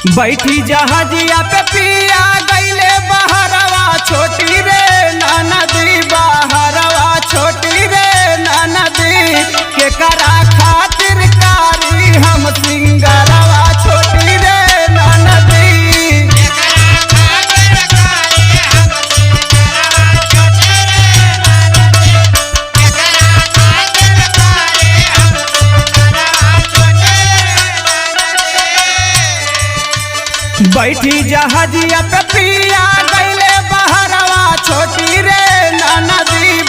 बैठी जहाजिया पे पिया गईले बहरवा छोटी रे ननदी बहरवा छोटी रे ननदी के करा खातिर कारी हम सिंगरवा छोटी रे ननदी बैठी जहाजिया पे पिया गईले बहरवा छोटी रे ननदी